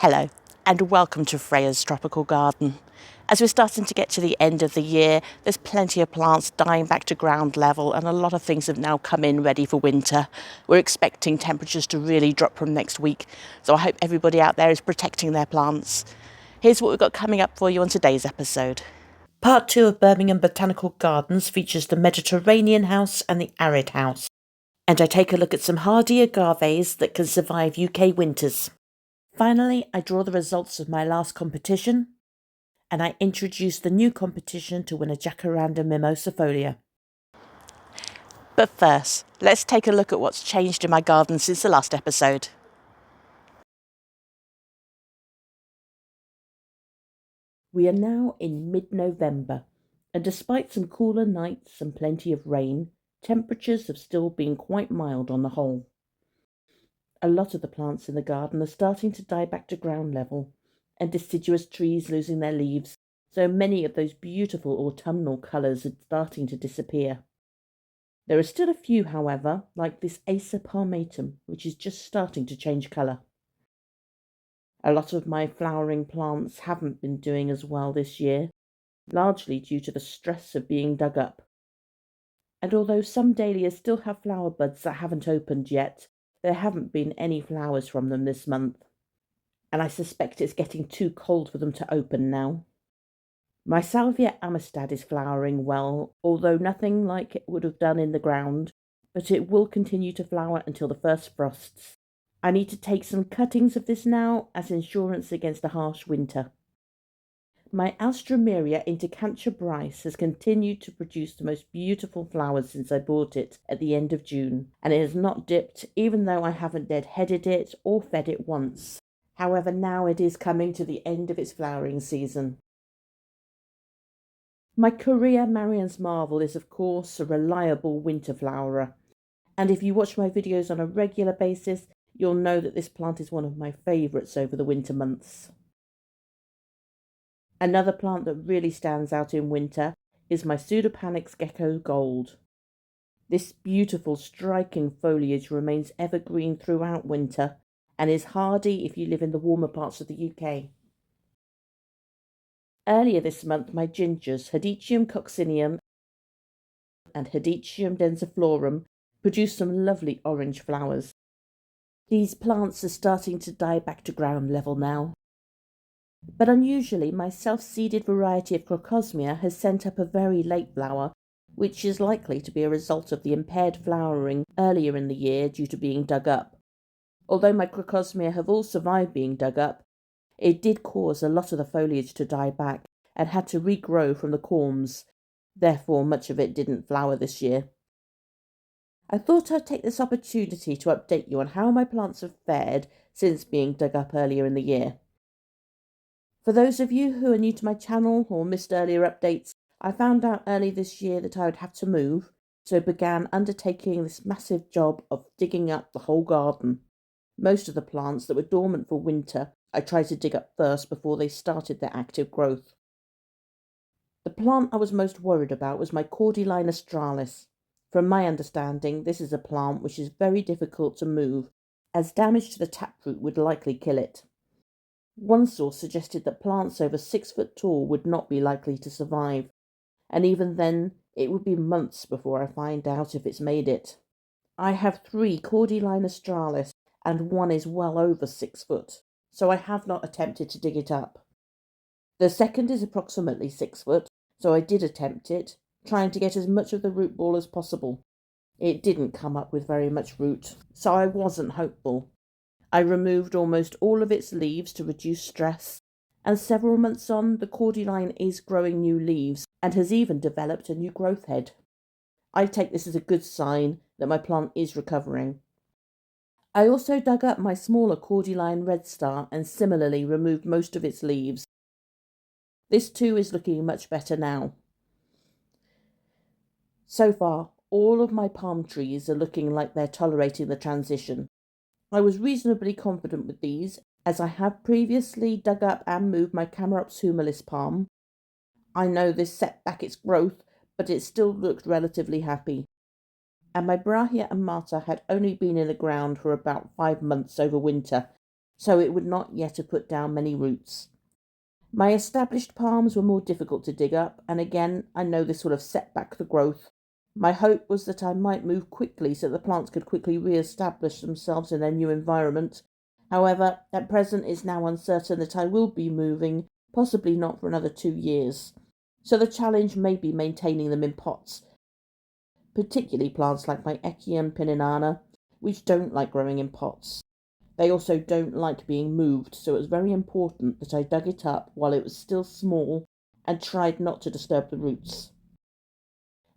Hello, and welcome to Freya's Tropical Garden. As we're starting to get to the end of the year, there's plenty of plants dying back to ground level, and a lot of things have now come in ready for winter. We're expecting temperatures to really drop from next week, so I hope everybody out there is protecting their plants. Here's what we've got coming up for you on today's episode. Part 2 of Birmingham Botanical Gardens features the Mediterranean house and the Arid house. And I take a look at some hardy agaves that can survive UK winters. Finally, I draw the results of my last competition, and I introduce the new competition to win a Jacaranda mimosifolia. But first, let's take a look at what's changed in my garden since the last episode. We are now in mid-November, and despite some cooler nights and plenty of rain, temperatures have still been quite mild on the whole. A lot of the plants in the garden are starting to die back to ground level, and deciduous trees losing their leaves, so many of those beautiful autumnal colours are starting to disappear. There are still a few, however, like this Acer palmatum, which is just starting to change colour. A lot of my flowering plants haven't been doing as well this year, largely due to the stress of being dug up. And although some dahlias still have flower buds that haven't opened yet, there haven't been any flowers from them this month, and I suspect it's getting too cold for them to open now. My Salvia amistad is flowering well, although nothing like it would have done in the ground, but it will continue to flower until the first frosts. I need to take some cuttings of this now as insurance against a harsh winter. My Alstroemeria intercantia Bryce has continued to produce the most beautiful flowers since I bought it at the end of June, and it has not dipped even though I haven't deadheaded it or fed it once. However, now it is coming to the end of its flowering season. My Correa Marian's Marvel is of course a reliable winter flowerer, and if you watch my videos on a regular basis, you'll know that this plant is one of my favourites over the winter months. Another plant that really stands out in winter is my Pseudopanix Gecko Gold. This beautiful striking foliage remains evergreen throughout winter and is hardy if you live in the warmer parts of the UK. Earlier this month, my gingers, Hedychium coccineum and Hedychium densiflorum, produced some lovely orange flowers. These plants are starting to die back to ground level now. But unusually, my self-seeded variety of Crocosmia has sent up a very late flower, which is likely to be a result of the impaired flowering earlier in the year due to being dug up. Although my Crocosmia have all survived being dug up, it did cause a lot of the foliage to die back and had to regrow from the corms, therefore much of it didn't flower this year. I thought I'd take this opportunity to update you on how my plants have fared since being dug up earlier in the year. For those of you who are new to my channel or missed earlier updates, I found out early this year that I would have to move, so began undertaking this massive job of digging up the whole garden. Most of the plants that were dormant for winter I tried to dig up first before they started their active growth. The plant I was most worried about was my Cordyline australis. From my understanding, this is a plant which is very difficult to move, as damage to the taproot would likely kill it. One source suggested that plants over 6 foot tall would not be likely to survive, and even then it would be months before I find out if it's made it. I have 3 Cordyline australis, and one is well over 6 foot, so I have not attempted to dig it up. The second is approximately 6 foot, so I did attempt it, trying to get as much of the root ball as possible. It didn't come up with very much root, so I wasn't hopeful. I removed almost all of its leaves to reduce stress, and several months on, the Cordyline is growing new leaves and has even developed a new growth head. I take this as a good sign that my plant is recovering. I also dug up my smaller Cordyline Red Star and similarly removed most of its leaves. This too is looking much better now. So far, all of my palm trees are looking like they're tolerating the transition. I was reasonably confident with these, as I have previously dug up and moved my Camarops humilis palm. I know this set back its growth, but it still looked relatively happy. And my Brahia amata had only been in the ground for about 5 months over winter, so it would not yet have put down many roots. My established palms were more difficult to dig up, and again I know this would have set back the growth. My hope was that I might move quickly so the plants could quickly re-establish themselves in their new environment. However, at present it's now uncertain that I will be moving, possibly not for another 2 years. So the challenge may be maintaining them in pots, particularly plants like my Echium Hybrid, which don't like growing in pots. They also don't like being moved, so it was very important that I dug it up while it was still small and tried not to disturb the roots.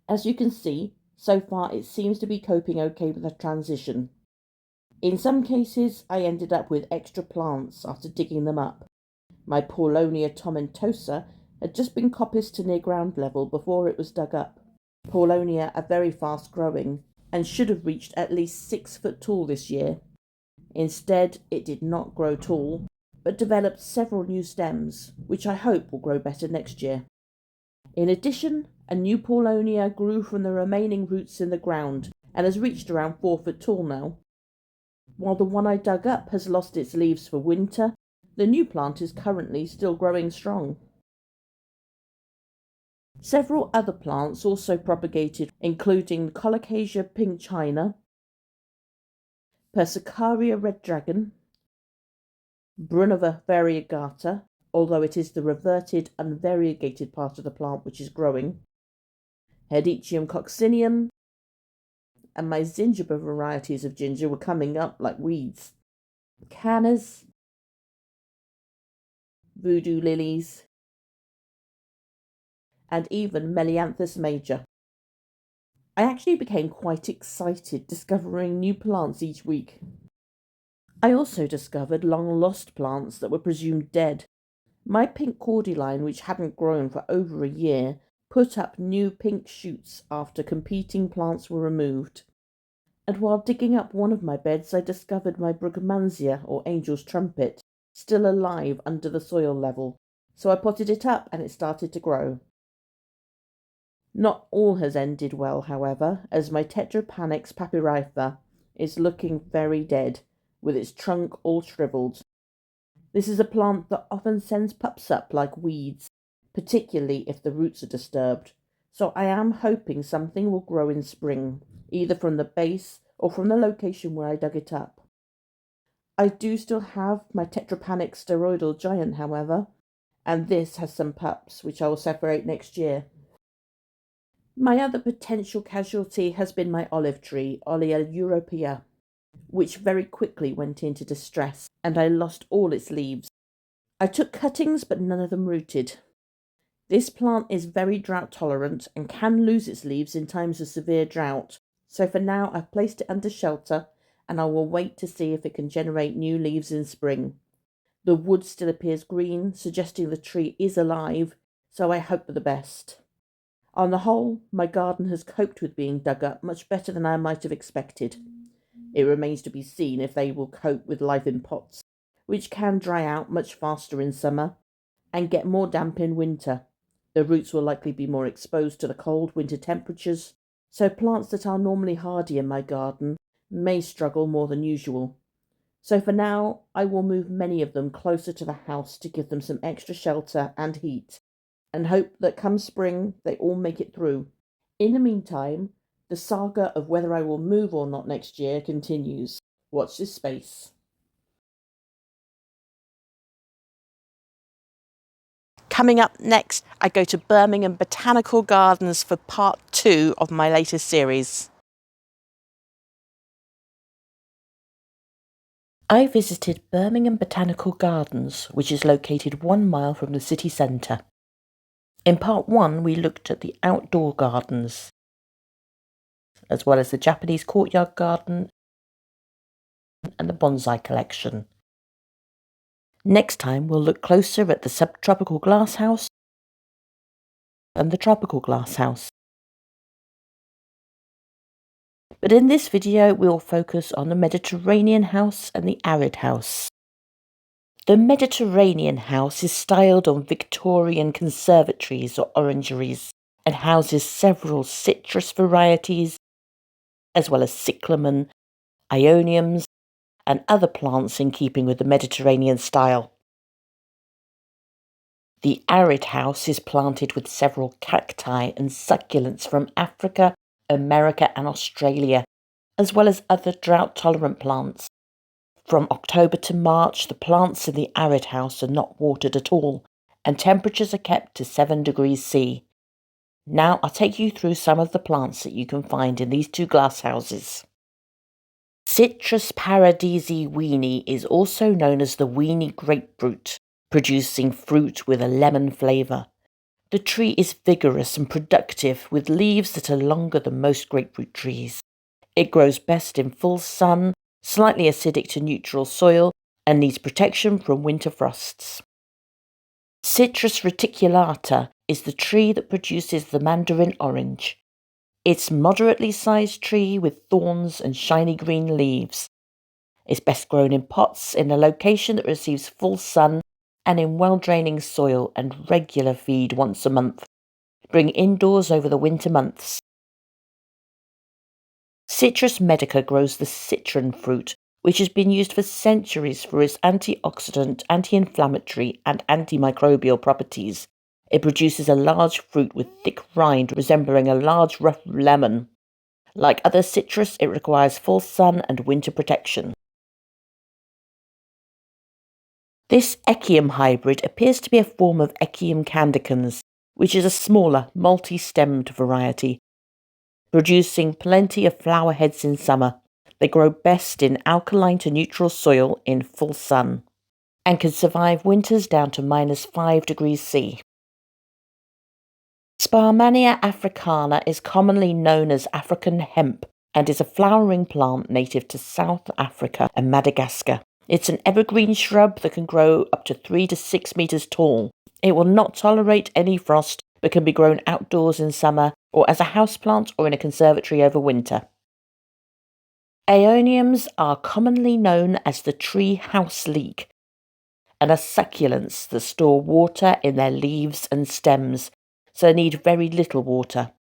As you can see, so far it seems to be coping okay with the transition. In some cases, I ended up with extra plants after digging them up. My Paulownia tomentosa had just been coppiced to near ground level before it was dug up. Paulownia are very fast growing and should have reached at least 6 foot tall this year. Instead, it did not grow tall, but developed several new stems, which I hope will grow better next year. In addition, a new Paulownia grew from the remaining roots in the ground and has reached around 4 foot tall now. While the one I dug up has lost its leaves for winter, the new plant is currently still growing strong. Several other plants also propagated, including Colocasia pink china, Persicaria red dragon, Brunova variegata, although it is the reverted, unvariegated part of the plant which is growing, Hedychium coccineum, and my zingiber varieties of ginger were coming up like weeds. Cannas, voodoo lilies, and even Melianthus major. I actually became quite excited discovering new plants each week. I also discovered long-lost plants that were presumed dead. My pink cordyline, which hadn't grown for over a year, put up new pink shoots after competing plants were removed. And while digging up one of my beds, I discovered my Brugmansia, or angel's trumpet, still alive under the soil level, so I potted it up and it started to grow. Not all has ended well, however, as my Tetrapanix papyritha is looking very dead, with its trunk all shriveled. This is a plant that often sends pups up like weeds, particularly if the roots are disturbed, so I am hoping something will grow in spring, either from the base or from the location where I dug it up. I do still have my Tetrapanix steroidal giant, however, and this has some pups which I will separate next year. My other potential casualty has been my olive tree, Olea europea, which very quickly went into distress, and I lost all its leaves. I took cuttings, but none of them rooted. This plant is very drought tolerant and can lose its leaves in times of severe drought, so for now I've placed it under shelter and I will wait to see if it can generate new leaves in spring. The wood still appears green, suggesting the tree is alive, so I hope for the best. On the whole, my garden has coped with being dug up much better than I might have expected. It remains to be seen if they will cope with life in pots, which can dry out much faster in summer and get more damp in winter. The roots will likely be more exposed to the cold winter temperatures, so plants that are normally hardy in my garden may struggle more than usual. So for now, I will move many of them closer to the house to give them some extra shelter and heat, and hope that come spring they all make it through. In the meantime, the saga of whether I will move or not next year continues. Watch this space. Coming up next, I go to Birmingham Botanical Gardens for part 2 of my latest series. I visited Birmingham Botanical Gardens, which is located 1 mile from the city centre. In part 1, we looked at the outdoor gardens, as well as the Japanese courtyard garden and the bonsai collection. Next time, we'll look closer at the subtropical glasshouse and the tropical glasshouse. But in this video, we'll focus on the Mediterranean house and the Arid house. The Mediterranean house is styled on Victorian conservatories or orangeries and houses several citrus varieties, as well as cyclamen, Aeoniums, and other plants in keeping with the Mediterranean style. The arid house is planted with several cacti and succulents from Africa, America and Australia, as well as other drought-tolerant plants. From October to March, the plants in the arid house are not watered at all, and temperatures are kept to 7 degrees C. Now I'll take you through some of the plants that you can find in these two glasshouses. Citrus Paradisi Wheeny is also known as the Wheeny grapefruit, producing fruit with a lemon flavour. The tree is vigorous and productive with leaves that are longer than most grapefruit trees. It grows best in full sun, slightly acidic to neutral soil, and needs protection from winter frosts. Citrus reticulata is the tree that produces the mandarin orange. It's a moderately sized tree with thorns and shiny green leaves. It's best grown in pots in a location that receives full sun and in well-draining soil and regular feed once a month. Bring indoors over the winter months. Citrus Medica grows the citron fruit, which has been used for centuries for its antioxidant, anti-inflammatory and antimicrobial properties. It produces a large fruit with thick rind resembling a large rough lemon. Like other citrus, it requires full sun and winter protection. This Echium hybrid appears to be a form of Echium candicans, which is a smaller, multi-stemmed variety, producing plenty of flower heads in summer. They grow best in alkaline to neutral soil in full sun, and can survive winters down to -5 degrees C. Sparmannia Africana is commonly known as African hemp and is a flowering plant native to South Africa and Madagascar. It's an evergreen shrub that can grow up to 3 to 6 meters tall. It will not tolerate any frost, but can be grown outdoors in summer or as a houseplant or in a conservatory over winter. Aeoniums are commonly known as the tree house leek and are succulents that store water in their leaves and stems, so they need very little water.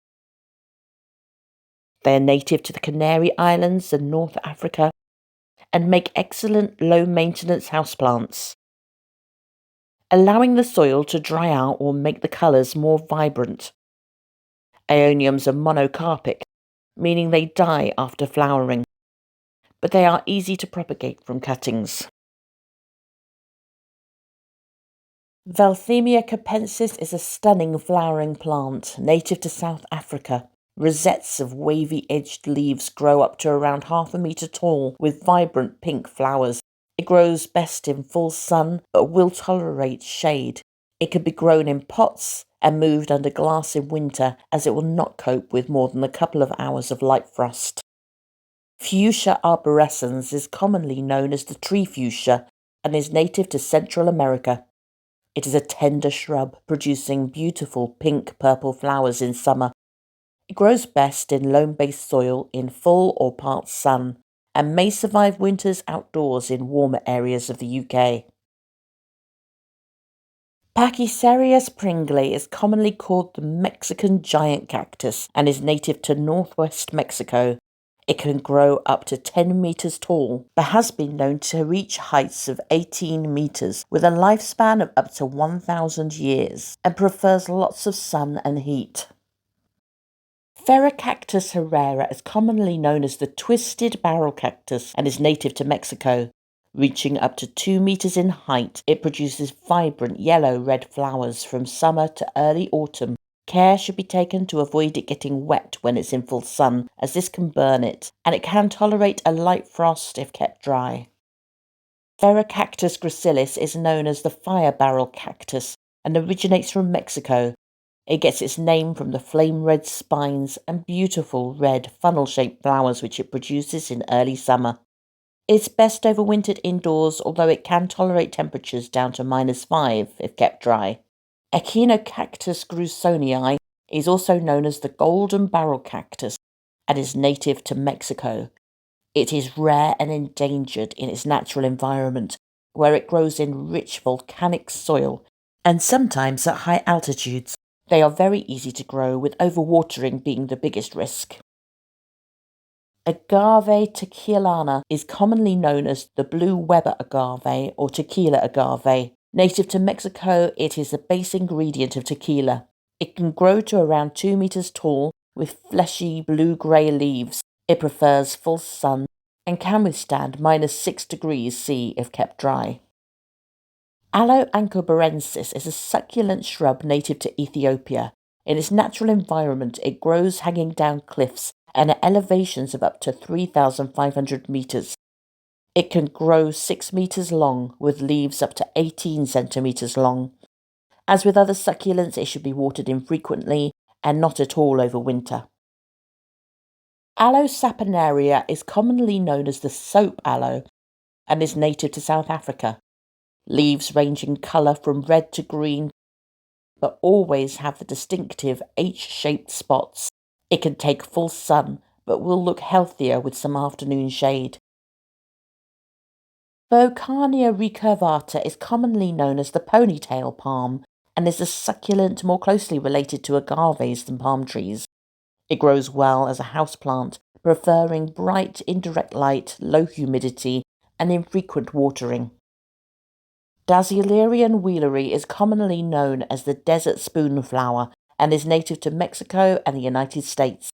They are native to the Canary Islands and North Africa and make excellent low-maintenance houseplants. Allowing the soil to dry out will make the colours more vibrant. Aeoniums are monocarpic, meaning they die after flowering, but they are easy to propagate from cuttings. Veltheimia Capensis is a stunning flowering plant native to South Africa. Rosettes of wavy-edged leaves grow up to around 1/2 meter tall with vibrant pink flowers. It grows best in full sun but will tolerate shade. It can be grown in pots and moved under glass in winter as it will not cope with more than a couple of hours of light frost. Fuchsia Arborescens is commonly known as the tree fuchsia and is native to Central America. It is a tender shrub producing beautiful pink-purple flowers in summer. It grows best in loam-based soil in full or part sun and may survive winters outdoors in warmer areas of the UK. Pachycereus Pringlei is commonly called the Mexican giant cactus and is native to northwest Mexico. It can grow up to 10 meters tall, but has been known to reach heights of 18 meters with a lifespan of up to 1,000 years and prefers lots of sun and heat. Ferocactus Herrerae is commonly known as the twisted barrel cactus and is native to Mexico. Reaching up to 2 meters in height, it produces vibrant yellow-red flowers from summer to early autumn. Care should be taken to avoid it getting wet when it's in full sun, as this can burn it, and it can tolerate a light frost if kept dry. Ferocactus Gracilis is known as the fire barrel cactus and originates from Mexico. It gets its name from the flame-red spines and beautiful red funnel-shaped flowers which it produces in early summer. It's best overwintered indoors, although it can tolerate temperatures down to -5 if kept dry. Echinocactus Grusonii is also known as the golden barrel cactus and is native to Mexico. It is rare and endangered in its natural environment, where it grows in rich volcanic soil and sometimes at high altitudes. They are very easy to grow, with overwatering being the biggest risk. Agave Tequilana is commonly known as the blue Weber agave or tequila agave. Native to Mexico, it is the base ingredient of tequila. It can grow to around 2 meters tall with fleshy blue-grey leaves. It prefers full sun and can withstand -6 degrees C if kept dry. Aloe Ankoberensis is a succulent shrub native to Ethiopia. In its natural environment, it grows hanging down cliffs and at elevations of up to 3,500 meters. It can grow 6 meters long, with leaves up to 18 centimeters long. As with other succulents, it should be watered infrequently and not at all over winter. Aloe Saponaria is commonly known as the soap aloe and is native to South Africa. Leaves range in colour from red to green, but always have the distinctive H-shaped spots. It can take full sun, but will look healthier with some afternoon shade. Beaucarnea Recurvata is commonly known as the ponytail palm and is a succulent more closely related to agaves than palm trees. It grows well as a houseplant, preferring bright indirect light, low humidity, and infrequent watering. Dasylirion Wheeleri is commonly known as the desert spoonflower and is native to Mexico and the United States.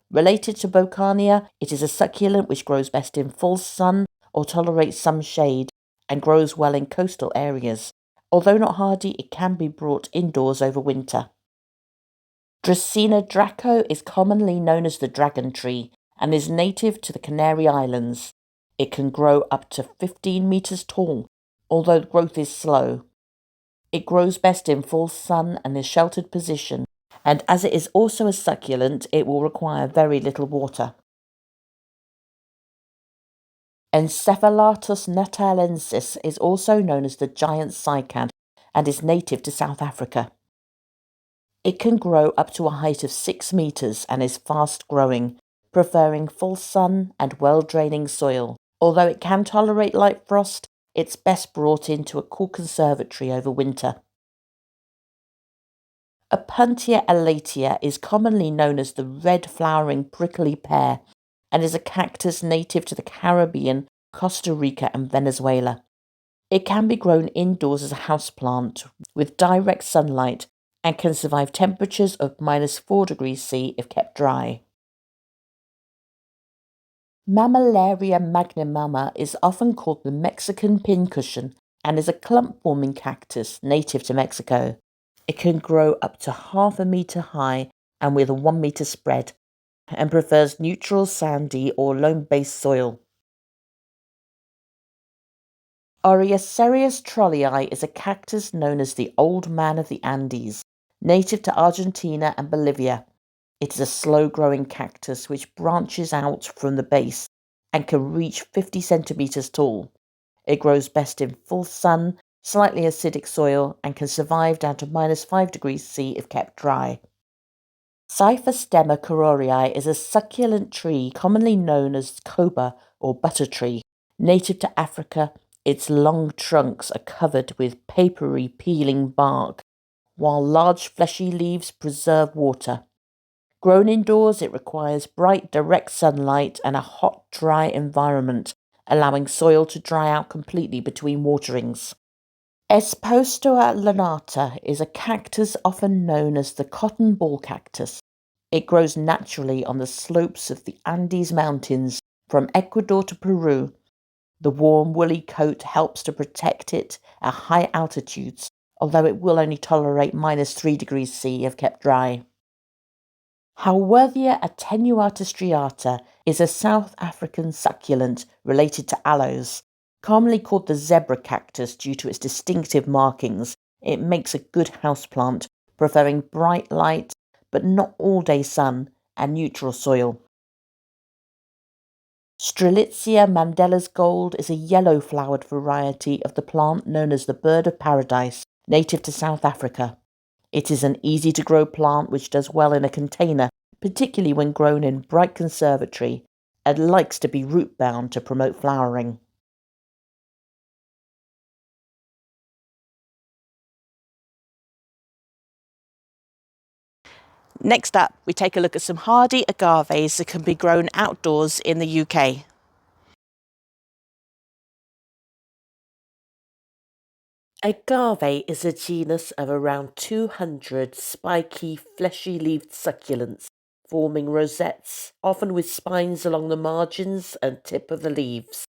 Related to Beaucarnea, it is a succulent which grows best in full sun or tolerates some shade and grows well in coastal areas. Although not hardy, it can be brought indoors over winter. Dracaena Draco is commonly known as the dragon tree and is native to the Canary Islands. It can grow up to 15 meters tall, although growth is slow. It grows best in full sun and a sheltered position, and as it is also a succulent, it will require very little water. Encephalartos Natalensis is also known as the giant cycad and is native to South Africa. It can grow up to a height of 6 meters and is fast growing, preferring full sun and well-draining soil. Although it can tolerate light frost, it's best brought into a cool conservatory over winter. Opuntia Elatior is commonly known as the red-flowering prickly pear and is a cactus native to the Caribbean, Costa Rica and Venezuela. It can be grown indoors as a houseplant with direct sunlight and can survive temperatures of -4 degrees C if kept dry. Mammillaria Magnimamma is often called the Mexican pincushion and is a clump-forming cactus native to Mexico. It can grow up to 0.5 meter high and with a 1 meter spread, and prefers neutral sandy or loam-based soil. Pachycereus Pringlei is a cactus known as the Old Man of the Andes, native to Argentina and Bolivia. It is a slow-growing cactus which branches out from the base and can reach 50 centimeters tall. It grows best in full sun, slightly acidic soil, and can survive down to -5 degrees C if kept dry. Cyphostemma carorii is a succulent tree commonly known as coba or butter tree. Native to Africa, its long trunks are covered with papery peeling bark, while large fleshy leaves preserve water. Grown indoors, it requires bright, direct sunlight and a hot, dry environment, allowing soil to dry out completely between waterings. Espostua lanata is a cactus often known as the cotton ball cactus. It grows naturally on the slopes of the Andes Mountains from Ecuador to Peru. The warm, woolly coat helps to protect it at high altitudes, although it will only tolerate -3 degrees C if kept dry. Howwerthia attenuata striata is a South African succulent related to aloes. Commonly called the zebra cactus due to its distinctive markings, it makes a good houseplant, preferring bright light but not all-day sun and neutral soil. Strelitzia Mandela's gold is a yellow-flowered variety of the plant known as the bird of paradise, native to South Africa. It is an easy-to-grow plant which does well in a container, particularly when grown in bright conservatory, and likes to be root-bound to promote flowering. Next up, we take a look at some hardy agaves that can be grown outdoors in the UK. Agave is a genus of around 200 spiky, fleshy-leaved succulents, forming rosettes, often with spines along the margins and tip of the leaves.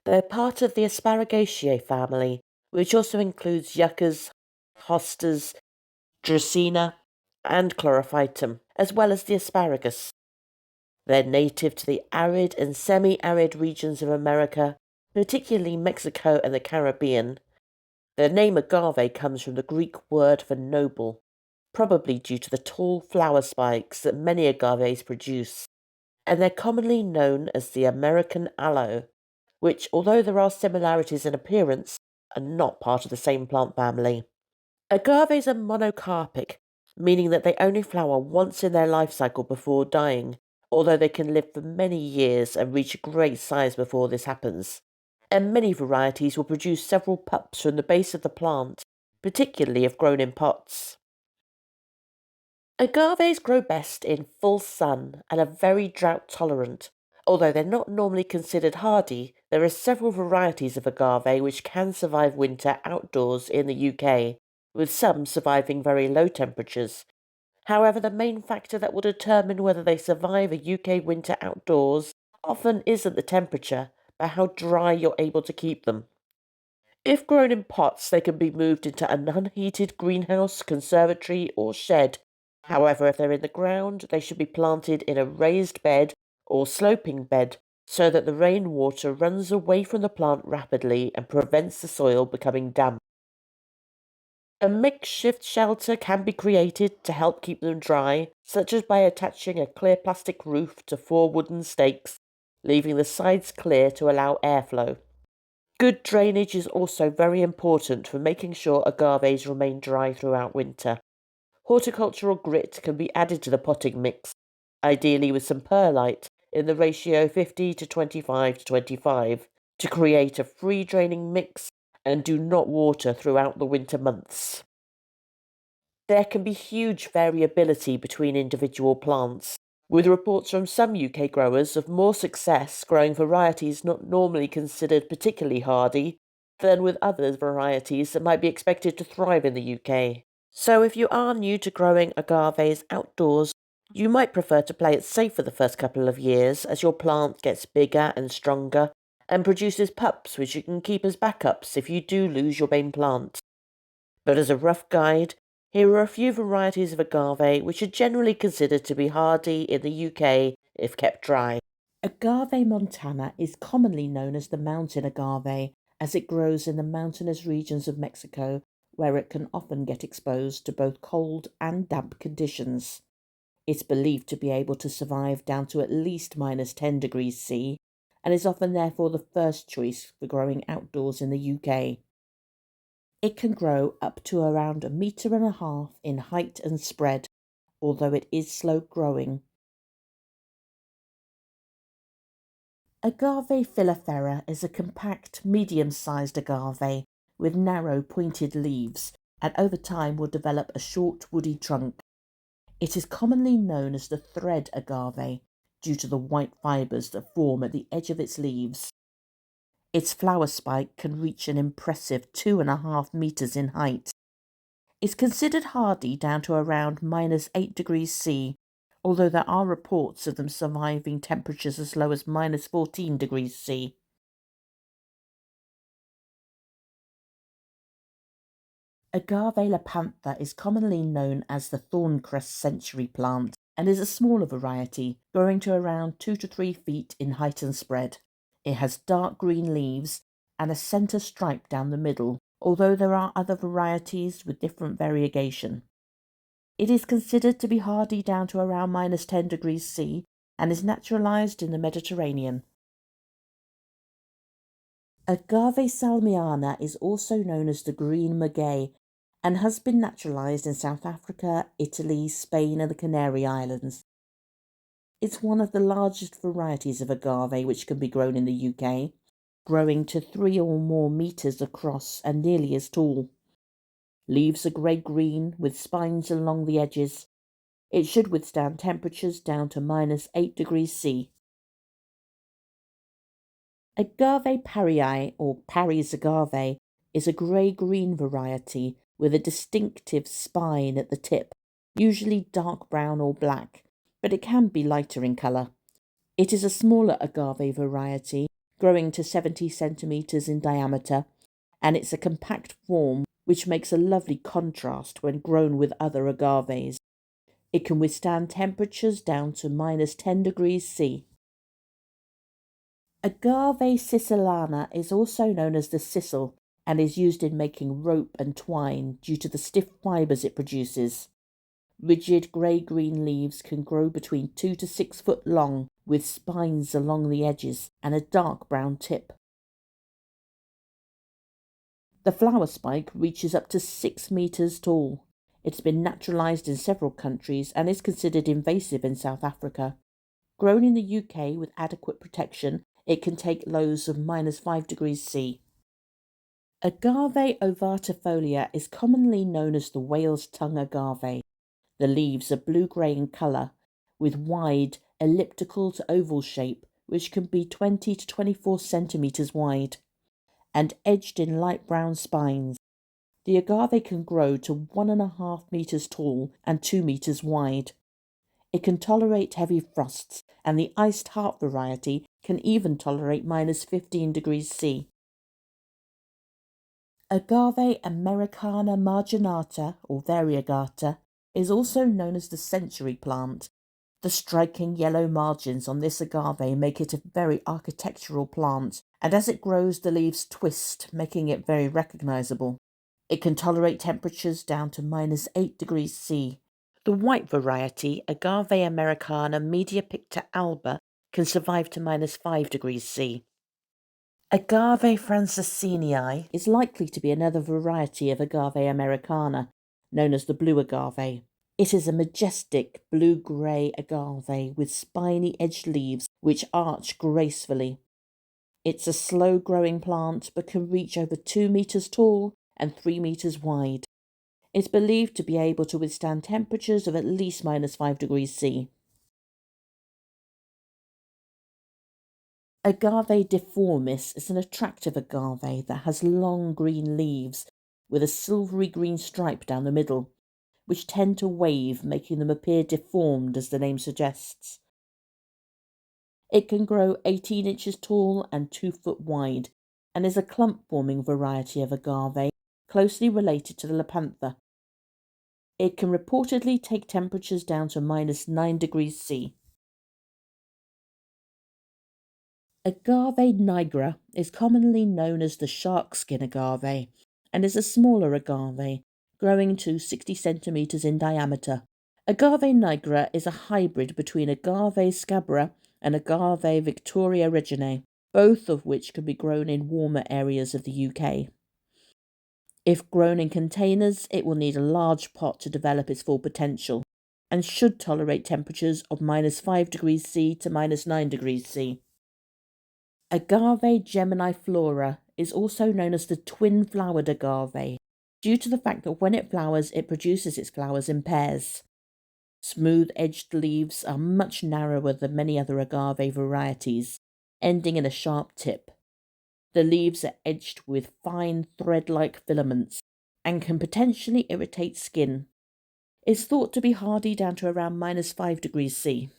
They're part of the Asparaceae family, which also includes yuccas, hostas, Dracaena, and Chlorophytum, as well as the asparagus. They're native to the arid and semi-arid regions of America, particularly Mexico and the Caribbean. The name agave comes from the Greek word for noble, probably due to the tall flower spikes that many agaves produce, and they're commonly known as the American aloe, which, although there are similarities in appearance, are not part of the same plant family. Agaves are monocarpic, meaning that they only flower once in their life cycle before dying, although they can live for many years and reach a great size before this happens. And many varieties will produce several pups from the base of the plant, particularly if grown in pots. Agaves grow best in full sun and are very drought tolerant. Although they're not normally considered hardy, there are several varieties of agave which can survive winter outdoors in the UK, with some surviving very low temperatures. However, the main factor that will determine whether they survive a UK winter outdoors often isn't the temperature, but how dry you're able to keep them. If grown in pots, they can be moved into an unheated greenhouse, conservatory, or shed. However, if they're in the ground, they should be planted in a raised bed or sloping bed so that the rainwater runs away from the plant rapidly and prevents the soil becoming damp. A makeshift shelter can be created to help keep them dry, such as by attaching a clear plastic roof to 4 wooden stakes, leaving the sides clear to allow airflow. Good drainage is also very important for making sure agaves remain dry throughout winter. Horticultural grit can be added to the potting mix, ideally with some perlite in the ratio 50 to 25 to 25, to create a free draining mix and do not water throughout the winter months. There can be huge variability between individual plants, with reports from some UK growers of more success growing varieties not normally considered particularly hardy than with other varieties that might be expected to thrive in the UK. So if you are new to growing agaves outdoors, you might prefer to play it safe for the first couple of years as your plant gets bigger and stronger and produces pups which you can keep as backups if you do lose your main plant. But as a rough guide, here are a few varieties of agave which are generally considered to be hardy in the UK if kept dry. Agave montana is commonly known as the mountain agave, as it grows in the mountainous regions of Mexico, where it can often get exposed to both cold and damp conditions. It's believed to be able to survive down to at least -10 degrees C, and is often therefore the first choice for growing outdoors in the UK. It can grow up to around 1.5 meters in height and spread, although it is slow growing. Agave filifera is a compact, medium-sized agave with narrow, pointed leaves, and over time will develop a short, woody trunk. It is commonly known as the thread agave due to the white fibres that form at the edge of its leaves. Its flower spike can reach an impressive 2.5 meters in height. It's considered hardy down to around -8 degrees C, although there are reports of them surviving temperatures as low as -14 degrees C. Agave lapantha is commonly known as the thorncrest century plant and is a smaller variety, growing to around 2 to 3 feet in height and spread. It has dark green leaves and a centre stripe down the middle, although there are other varieties with different variegation. It is considered to be hardy down to around -10 degrees C and is naturalised in the Mediterranean. Agave salmiana is also known as the green maguey and has been naturalised in South Africa, Italy, Spain and the Canary Islands. It's one of the largest varieties of agave which can be grown in the UK, growing to 3 or more metres across and nearly as tall. Leaves are grey-green with spines along the edges. It should withstand temperatures down to -8 degrees C. Agave parii, or Parry's agave, is a grey-green variety with a distinctive spine at the tip, usually dark brown or black, but it can be lighter in colour. It is a smaller agave variety, growing to 70 centimetres in diameter, and it's a compact form which makes a lovely contrast when grown with other agaves. It can withstand temperatures down to -10 degrees C. Agave Siciliana is also known as the sisal and is used in making rope and twine due to the stiff fibres it produces. Rigid grey-green leaves can grow between 2 to 6 foot long with spines along the edges and a dark brown tip. The flower spike reaches up to 6 metres tall. It's been naturalised in several countries and is considered invasive in South Africa. Grown in the UK with adequate protection, it can take lows of -5 degrees C. Agave ovatifolia is commonly known as the whale's tongue agave. The leaves are blue-grey in colour, with wide, elliptical to oval shape, which can be 20 to 24 centimetres wide, and edged in light brown spines. The agave can grow to 1.5 metres tall and 2 metres wide. It can tolerate heavy frosts, and the iced heart variety can even tolerate -15 degrees C. Agave Americana marginata, or variegata, is also known as the century plant. The striking yellow margins on this agave make it a very architectural plant, and as it grows the leaves twist, making it very recognisable. It can tolerate temperatures down to -8 degrees C. The white variety, Agave Americana media picta alba, can survive to -5 degrees C. Agave franciscanii is likely to be another variety of Agave Americana, known as the blue agave. It is a majestic blue-grey agave with spiny-edged leaves which arch gracefully. It's a slow-growing plant but can reach over 2 metres tall and 3 metres wide. It's believed to be able to withstand temperatures of at least -5 degrees C. Agave deformis is an attractive agave that has long green leaves with a silvery green stripe down the middle, which tend to wave, making them appear deformed as the name suggests. It can grow 18 inches tall and 2 foot wide, and is a clump-forming variety of agave, closely related to the Lapantha. It can reportedly take temperatures down to -9 degrees C. Agave nigra is commonly known as the sharkskin agave and is a smaller agave, growing to 60 centimetres in diameter. Agave nigra is a hybrid between Agave scabra and Agave Victoria reginae, both of which can be grown in warmer areas of the UK. If grown in containers, it will need a large pot to develop its full potential, and should tolerate temperatures of -5 degrees C to -9 degrees C. Agave geminiflora is also known as the twin-flowered agave, due to the fact that when it flowers, it produces its flowers in pairs. Smooth-edged leaves are much narrower than many other agave varieties, ending in a sharp tip. The leaves are edged with fine thread-like filaments and can potentially irritate skin. It's thought to be hardy down to around -5 degrees C.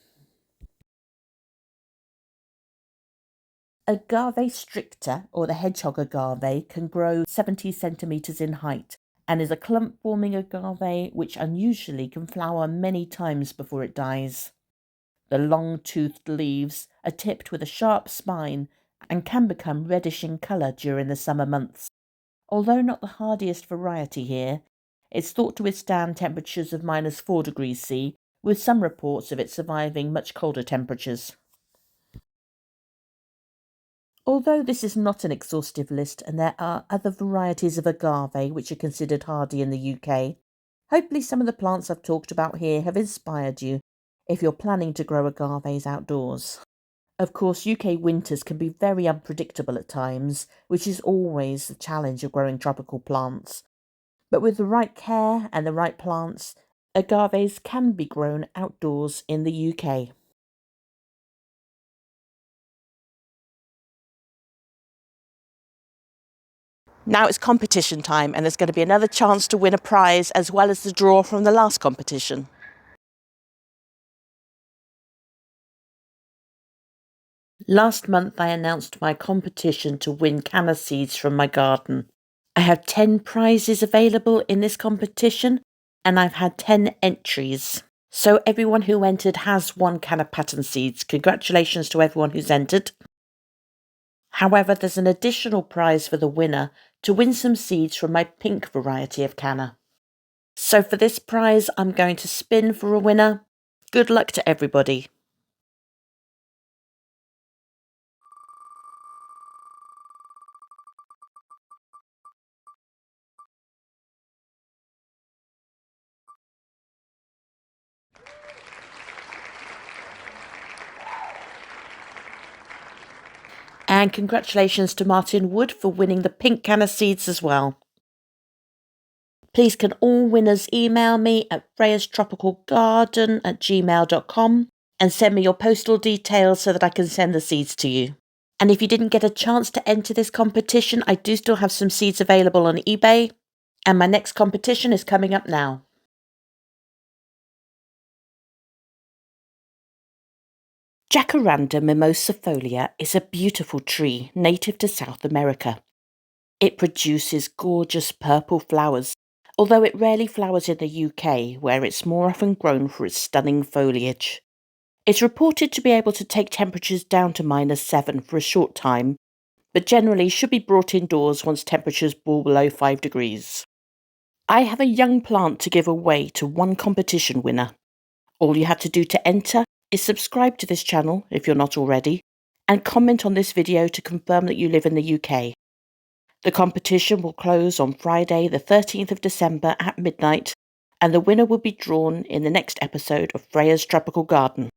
Agave stricta, or the hedgehog agave, can grow 70 centimetres in height and is a clump-forming agave which unusually can flower many times before it dies. The long-toothed leaves are tipped with a sharp spine and can become reddish in colour during the summer months. Although not the hardiest variety here, it's thought to withstand temperatures of -4 degrees C, with some reports of it surviving much colder temperatures. Although this is not an exhaustive list and there are other varieties of agave which are considered hardy in the UK, hopefully some of the plants I've talked about here have inspired you if you're planning to grow agaves outdoors. Of course, UK winters can be very unpredictable at times, which is always the challenge of growing tropical plants. But with the right care and the right plants, agaves can be grown outdoors in the UK. Now it's competition time, and there's going to be another chance to win a prize as well as the draw from the last competition. Last month I announced my competition to win canna seeds from my garden. I have 10 prizes available in this competition, and I've had 10 entries. So everyone who entered has won canna pattern seeds. Congratulations to everyone who's entered. However, there's an additional prize for the winner to win some seeds from my pink variety of canna. So for this prize, I'm going to spin for a winner. Good luck to everybody. And congratulations to Martin Wood for winning the pink canna seeds as well. Please can all winners email me at freyastropicalgarden@gmail.com and send me your postal details so that I can send the seeds to you. And if you didn't get a chance to enter this competition, I do still have some seeds available on eBay, and my next competition is coming up now. Jacaranda mimosifolia is a beautiful tree native to South America. It produces gorgeous purple flowers, although it rarely flowers in the UK, where it's more often grown for its stunning foliage. It's reported to be able to take temperatures down to -7 for a short time, but generally should be brought indoors once temperatures fall below 5 degrees. I have a young plant to give away to one competition winner. All you have to do to enter is subscribe to this channel if you're not already, and comment on this video to confirm that you live in the UK. The competition will close on Friday the 13th of December at midnight, and the winner will be drawn in the next episode of Freya's Tropical Garden.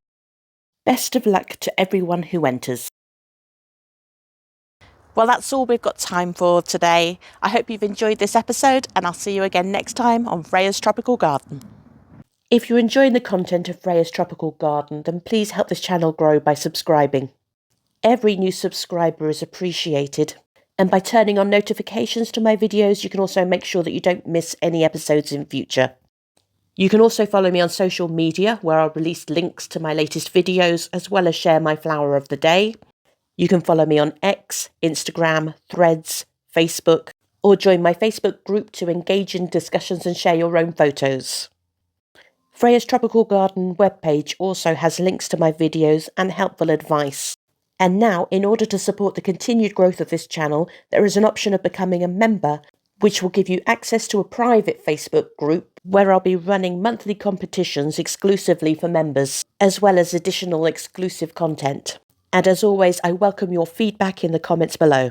Best of luck to everyone who enters. Well, that's all we've got time for today. I hope you've enjoyed this episode, and I'll see you again next time on Freya's Tropical Garden. If you're enjoying the content of Freya's Tropical Garden, then please help this channel grow by subscribing. Every new subscriber is appreciated, and by turning on notifications to my videos, you can also make sure that you don't miss any episodes in future. You can also follow me on social media, where I'll release links to my latest videos, as well as share my flower of the day. You can follow me on X, Instagram, Threads, Facebook, or join my Facebook group to engage in discussions and share your own photos. Freya's Tropical Garden webpage also has links to my videos and helpful advice. And now, in order to support the continued growth of this channel, there is an option of becoming a member, which will give you access to a private Facebook group where I'll be running monthly competitions exclusively for members, as well as additional exclusive content. And as always, I welcome your feedback in the comments below.